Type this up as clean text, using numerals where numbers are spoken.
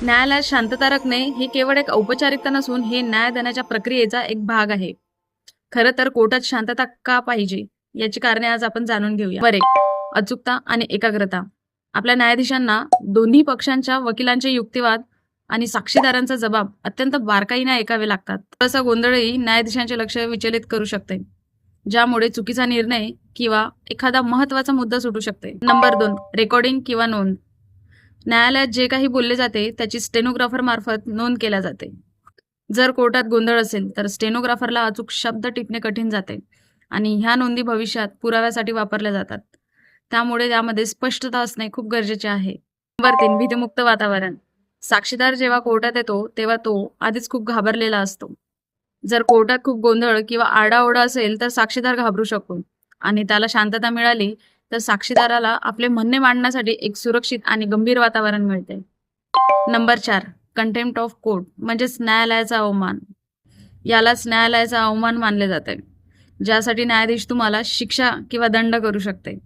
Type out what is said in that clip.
न्यायालयात शांतता राखणे ही केवळ एक औपचारिकता नसून हे न्याय देण्याच्या प्रक्रियेचा एक भाग आहे. खरं तर कोर्टात शांतता का पाहिजे याची कारणे आज आपण जाणून घेऊया. नंबर 1, अचूकता आणि एकाग्रता. आपल्या न्यायाधीशांना दोन्ही पक्षांच्या वकिलांचे युक्तिवाद आणि साक्षीदारांचा जबाब अत्यंत बारकाईने ऐकावे लागतात. थोडासा गोंधळही न्यायाधीशांचे लक्ष विचलित करू शकते, ज्यामुळे चुकीचा निर्णय किंवा एखादा महत्त्वाचा मुद्दा सुटू शकते. नंबर 2, रेकॉर्डिंग किंवा नोंद. न्यायालयात जे काही बोलले जाते त्याची स्टेनोग्राफर मार्फत नोंद केल्या जाते. जर कोर्टात गोंधळ असेल तर स्टेनोग्राफरला अचूक शब्द टिपणे कठीण जाते आणि ह्या नोंदी भविष्यात पुराव्यासाठी वापरल्या जातात. त्यामुळे त्यामध्ये स्पष्टता असणे खूप गरजेचे आहे. नंबर 3, भीतीमुक्त वातावरण. साक्षीदार जेव्हा कोर्टात येतो तेव्हा तो आधीच खूप घाबरलेला असतो. जर कोर्टात खूप गोंधळ किंवा आरडाओरडा असेल तर साक्षीदार घाबरू शकतो आणि त्याला शांतता मिळाली तर साक्षीदाराला आपले म्हणणे मांडण्यासाठी एक सुरक्षित आणि गंभीर वातावरण मिळते. नंबर 4, कंटेम्प्ट ऑफ कोर्ट म्हणजेच न्यायालयाचा अवमान. यालाच न्यायालयाचा अवमान मानले जाते, ज्यासाठी न्यायाधीश तुम्हाला शिक्षा किंवा दंड करू शकते.